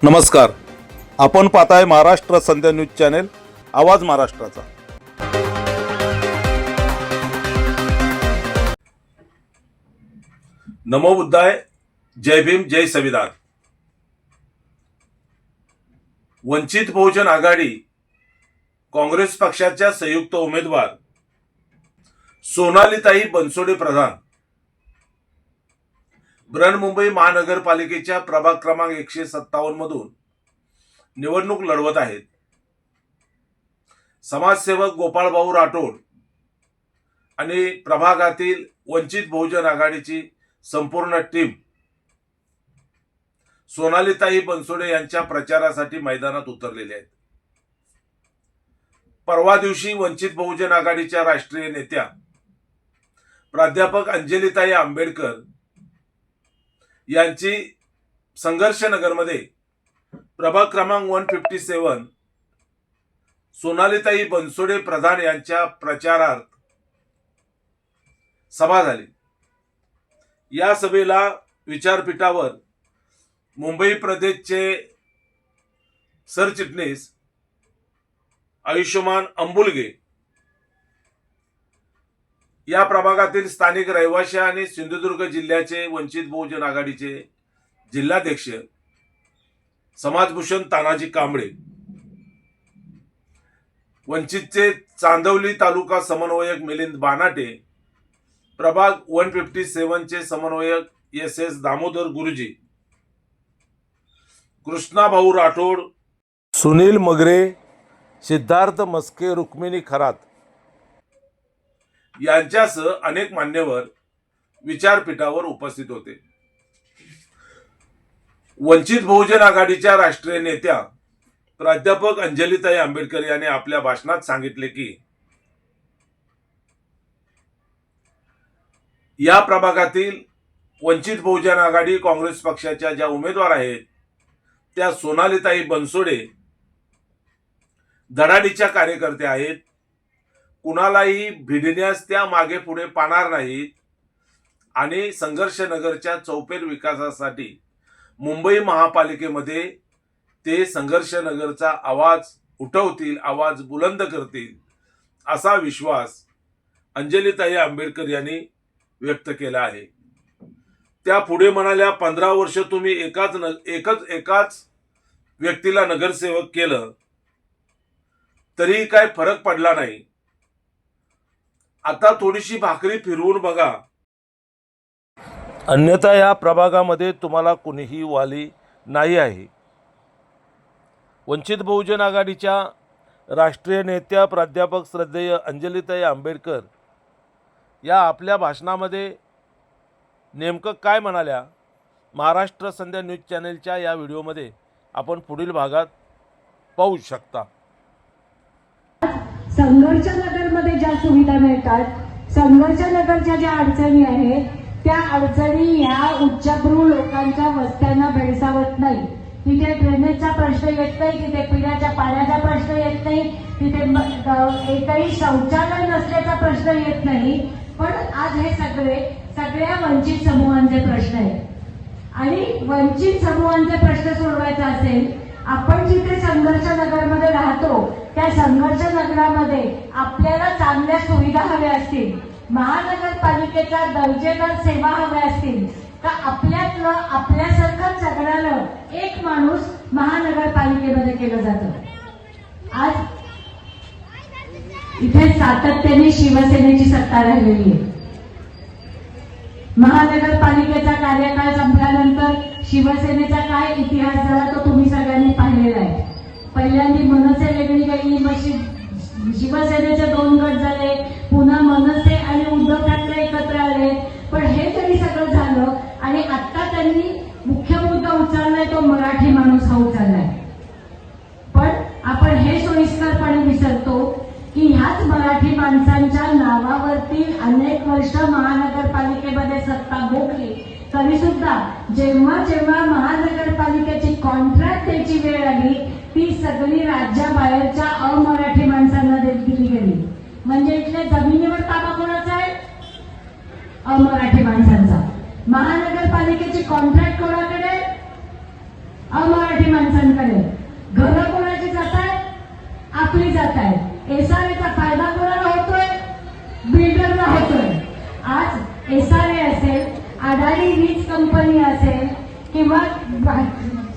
नमस्कार, आपण पाहताय महाराष्ट्र संध्या न्यूज चॅनेल, आवाज महाराष्ट्राचा। नमो बुद्धाय, जय भीम, जय संविधान। वंचित बहुजन आघाडी काँग्रेस पक्षाच्या संयुक्त उमेदवार सोनालीताई बनसोडे प्रधान बृहन्मुंबई महानगरपालिकेच्या प्रभाग क्रमांक 157 मधून निवडणूक लढवत आहेत। समाजसेवक गोपाळभाऊ राठोड आणि प्रभागातील वंचित बहुजन आघाडीची संपूर्ण टीम सोनालीताई बनसोडे यांच्या प्रचारासाठी मैदानात उतरलेले आहेत। परवा दिवशी वंचित बहुजन आघाडीच्या राष्ट्रीय नेत्या प्राध्यापक अंजलीताई आंबेडकर यांची संघर्षनगरमध्ये प्रभाग क्रमांक 157 सोनालीताई बनसोडे प्रधान यांच्या प्रचारार्थ सभा झाली। या सभेला विचारपीठावर मुंबई प्रदेशचे सरचिटणीस आयुष्यमान अंबुलगे, या प्रभागातील स्थानिक रहिवासी आणि सिंधुदुर्ग जिल्ह्याचे वंचित बहुजन आघाडीचे जिल्हाध्यक्ष समाजभूषण तानाजी कांबळे, वंचितचे चांदवली तालुका समन्वयक मिलिंद बानाटे, प्रभाग 157 चे समन्वयक SS दामोदर गुरुजी, कृष्णाभाऊ राठोड, सुनील मगरे, सिद्धार्थ मस्के, रुक्मिणी खरात यांच्यासह अनेक मान्यवर विचारपीठावर उपस्थित होते। वंचित बहुजन आघाडीच्या राष्ट्रीय नेत्या प्राध्यापक अंजलीताई आंबेडकर यांनी आपल्या भाषणात सांगितले की या प्रभागातील वंचित बहुजन आघाडी काँग्रेस पक्षाच्या ज्या उमेदवार आहेत त्या सोनालीताई बनसोडे धडाडीच्या कार्यकर्त्या आहेत। कुणालाही भिडण्यास त्या मागे पुढे पाहणार नाहीत आणि संघर्षनगरच्या चौफेर विकासासाठी मुंबई महापालिकेमध्ये ते संघर्षनगरचा आवाज उठवतील, आवाज बुलंद करतील असा विश्वास अंजलीताई आंबेडकर यांनी व्यक्त केला आहे। त्या पुढे म्हणाल्या, 15 वर्ष तुम्ही एकाच व्यक्तीला नगरसेवक केलं तरी काय फरक पडला नाही। आता थोडीशी भाकरी फिरवून बघा, अन्यथा या प्रभागामध्ये तुम्हाला कुणीही वाली नाही आहे। वंचित बहुजन आघाडीच्या राष्ट्रीय नेत्या प्राध्यापक श्रद्धेय अंजलीताई आंबेडकर या आपल्या भाषणामध्ये नेमकं काय म्हणाल्या, महाराष्ट्र संध्या न्यूज चॅनेलच्या या व्हिडिओमध्ये आपण पुढील भागात पाहू शकता। संघर्षनगरमध्ये ज्या सुविधा मिळतात, संघर्षनगरच्या ज्या अडचणी आहेत त्या अडचणी ह्या उच्चभ्रू लोकांच्या वस्त्यांना भेडसावत नाही। तिथे ड्रेनेजचा प्रश्न येत नाही, तिथे पिण्याच्या पाण्याचा प्रश्न येत नाही, तिथे एकही शौचालय नसल्याचा प्रश्न येत नाही। पण आज हे सगळ्या वंचित समूहांचे प्रश्न आहेत आणि वंचित समूहांचे प्रश्न सोडवायचा असेल, आपण जिथे संघर्षनगरमध्ये राहतो त्या संघर्षनगरामध्ये आपल्याला चांगल्या सुविधा हव्या असतील, महानगरपालिकेचा दर्जेदार सेवा हव्या असतील का आपल्यासारखं सगळ्याला एक माणूस महानगरपालिकेमध्ये केलं जातं। आज इथे सातत्याने शिवसेनेची सत्ता राहिलेली आहे। महानगरपालिकेचा कार्यकाळ संपल्यानंतर शिवसेनेचा काय इतिहास झाला तो तुम्ही सगळ्यांनी पाहिलेला आहे। पहिल्यांदा मनसे वेगळी गेली, मग शिवसेनेचे 2 गट झाले, पुन्हा मनसे आणि उद्धव ठाकरे एकत्र आले। पण हे तरी सगळं झालं आणि आता त्यांनी मुख्य मुद्दा उचललाय तो मराठी माणूस हा उचललाय। पण आपण हे सोयीस्करपणे विसरतो की ह्याच मराठी माणसांच्या नावावरती अनेक वर्ष महानगरपालिकेमध्ये सत्ता भोगली तरी सुद्धा जेव्हा जेव्हा महानगरपालिकेची कॉन्ट्रॅक्ट द्यायची वेळ आली ती सगळी राज्याबाहेरच्या अमराठी माणसांना दिली गेली। म्हणजे इथल्या जमिनीवर ताबा कोणाचा आहे? अमराठी माणसांचा। महानगरपालिकेची कॉन्ट्रॅक्ट कोणाकडे? अमराठी माणसांकडे। वीज कंपनी असेल किंवा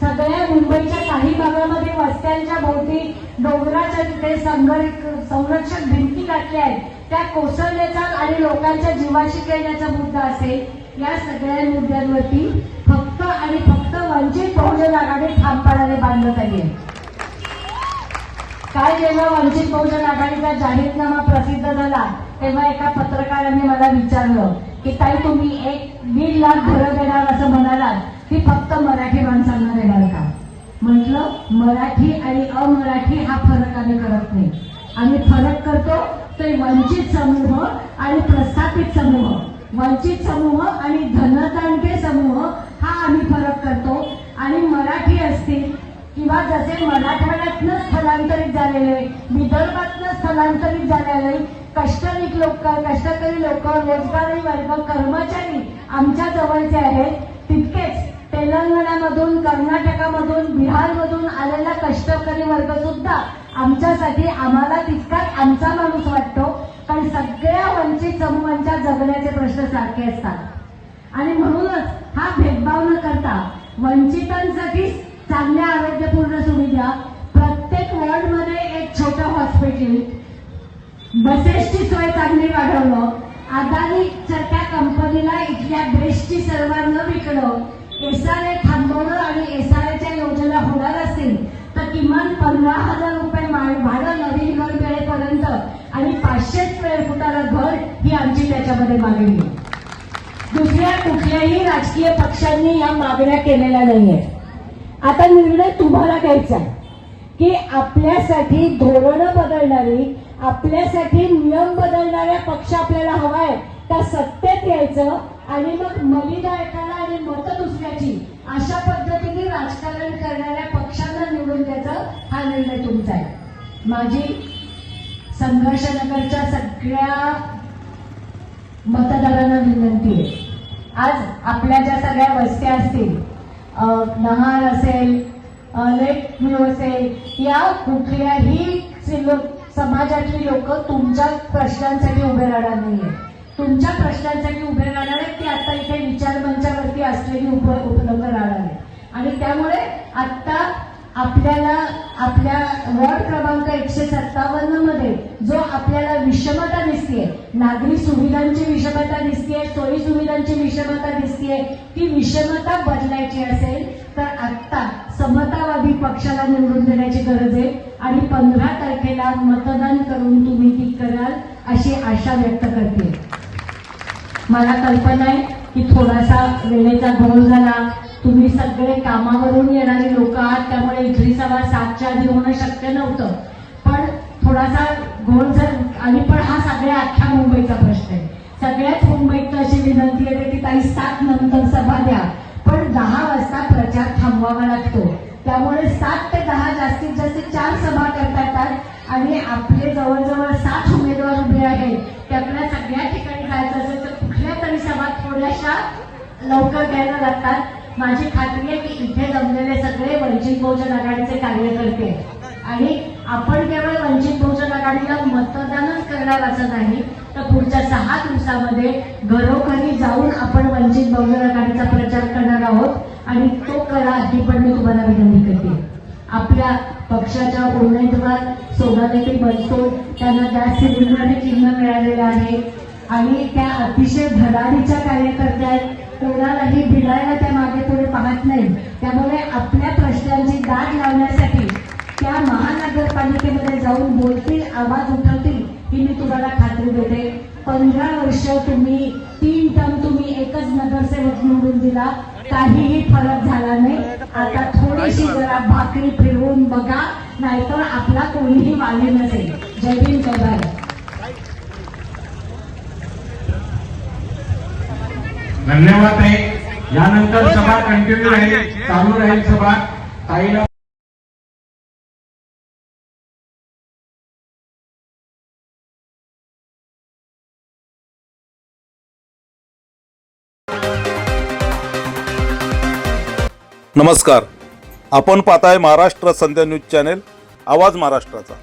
सगळ्या मुंबईच्या काही भागामध्ये वस्त्यांच्या भोवती डोंगराच्या तिथे संरक्षक भिंती घातल्या आहेत, त्या कोसळण्याचा आणि लोकांच्या जीवाशी खेळण्याचा मुद्दा असेल, या सगळ्या मुद्द्यांवरती फक्त आणि फक्त वंचित बहुजन आघाडी ठामपणाने बांधत आहे. काल जेव्हा वंचित बहुजन आघाडीचा जाहीरनामा प्रसिद्ध झाला तेव्हा एका पत्रकाराने मला विचारलं की ताई तुम्ही 1.5 लाख घरं देणार असं म्हणालात, की फक्त मराठी माणसांना देणार का? म्हटलं मराठी आणि अमराठी हा फरक आम्ही करत नाही. आम्ही फरक करतो ते वंचित समूह आणि प्रस्थापित समूह, वंचित समूह आणि धनतांडे समूह हा आम्ही फरक करतो. आणि मराठी असतील किंवा जसे मराठवाड्यातनं स्थलांतरित झालेले, विदर्भातनं स्थलांतरित झालेले कष्टकरी लोक, रोजगारी वर्ग, कर्मचारी आमच्या जवळचे आहेत, तितकेच तेलंगणामधून, कर्नाटकामधून, बिहारमधून आलेला कष्टकरी वर्ग सुद्धा आमच्यासाठी आम्हाला तितकाच आमचा माणूस वाटतो. कारण सगळ्या वंचित समूहांच्या जगण्याचे प्रश्न सारखे असतात आणि म्हणूनच हा भेदभाव न करता वंचितांसाठी चांगल्या आरोग्यपूर्ण सुविधा, प्रत्येक वॉर्डमध्ये एक छोटं हॉस्पिटल, बसेसची सोय चांगली वाढवणं, अदानी सारख्या कंपनीला इथल्या बेस्टची सर्व्हर न विकणं, SRA थांबवणं आणि SRAच्या योजना होणार असतील तर किमान 15,000 रुपये भाडं नवीन घर मिळेपर्यंत आणि 500 स्क्वेअर फुटाला घर ही आमची त्याच्यामध्ये मागणी आहे. दुसऱ्या कुठल्याही राजकीय पक्षांनी या मागण्या केलेल्या नाहीये. आता निर्णय तुम्हाला घ्यायचा आहे की आपल्यासाठी धोरणं बदलणारी, आपल्यासाठी नियम बदलणाऱ्या पक्ष आपल्याला हवाय का सत्तेत यायचं आणि मग मलिदा एकाला आणि मतं दुसऱ्याची अशा पद्धतीने राजकारण करणाऱ्या पक्षांना निवडून द्यायचं, हा निर्णय तुमचा आहे. माझी संघर्षनगरच्या सगळ्या मतदारांना विनंती आहे, आज आपल्या ज्या सगळ्या वस्त्या असतील, नहार असेल, लेक व्ह्यू असेल, या कुठल्याही समाजातली लोक तुमच्या प्रश्नांसाठी उभे राहणार नाहीये. तुमच्या प्रश्नांसाठी उभे राहणार आहेत ती आता इथे विचारमंचावरती असलेली उपलब्ध राहणार आहे. आणि त्यामुळे आता आपल्याला आपल्या वॉर्ड क्रमांक 157 मध्ये जो आपल्याला विषमता दिसतीये, नागरी सुविधांची विषमता दिसतीये, सोयी सुविधांची विषमता दिसतीये, ती विषमता बदलायची असेल तर आता समतावादी पक्षाला निवडून देण्याची गरज आहे आणि 15 तारखेला मतदान करून तुम्ही ती कराल अशी आशा व्यक्त करते. मला कल्पना आहे की थोडासा वेळेचा घोळ झाला, तुम्ही सगळे कामावरून येणारी लोक आहात, त्यामुळे इथली सभा 7च्या आधी होणं शक्य नव्हतं. पण थोडासा घोळ आणि पण हा सगळ्या अख्ख्या मुंबईचा प्रश्न आहे. सगळ्याच मुंबईत अशी विनंती आहे की ताई 7 नंतर सभा द्या, पण 10 वाजता प्रचार थांबवावा लागतो. त्यामुळे 7 ते 10 जास्तीत जास्त 4 सभा करता येतात आणि आपले जवळजवळ 7 उमेदवार उभे आहेत. त्यातल्या सगळ्या ठिकाणी जायचं असेल तर कुठल्या तरी सभा थोड्याशा लवकर घ्यायला लागतात. माझी खात्री आहे की इथे जमलेले सगळे वंचित बहुजन आघाडीचे कार्यकर्ते आणि आपण केवळ वंचित बहुजन आघाडीला मतदानच करणार असं नाही, तर पुढच्या 6 दिवसामध्ये घरोघरी जाऊन आपण वंचित बहुजन आघाडीचा प्रचार करणार आहोत आणि तो करा ही पण मी तुम्हाला विनंती करते. आपल्या पक्षाच्या उमेदवार सोनाली बनसोड त्यांना गॅस सिलेंडरने चिन्ह मिळालेलं आहे आणि त्या अतिशय धडाडीच्या कार्यकर्त्या आहेत. कोणालाही भिडायला त्या मागे पुढे पाहत नाही. त्यामुळे आपल्या प्रश्नांची दाद लावण्यासाठी त्या महानगरपालिकेमध्ये जाऊन बोलतील, आवाज उठवतील ही मी तुम्हाला खात्री देते. 15 वर्ष तुम्ही 3 टर्म तुम्ही एकच नगरसेवक निवडून दिला, काहीही फरक झाला नाही. आता थोडीशी जरा भाकरी फिरवून बघा, नाहीतर आपला कोणीही वाली नसेल. जय भीम, जय भारत. धन्यवाद आहे. यानंतर सभा कंटिन्यू राहील, चालू राहील सभा. ताईला नमस्कार, आपण पाहताय महाराष्ट्र संध्या न्यूज चॅनेल, आवाज महाराष्ट्राचा.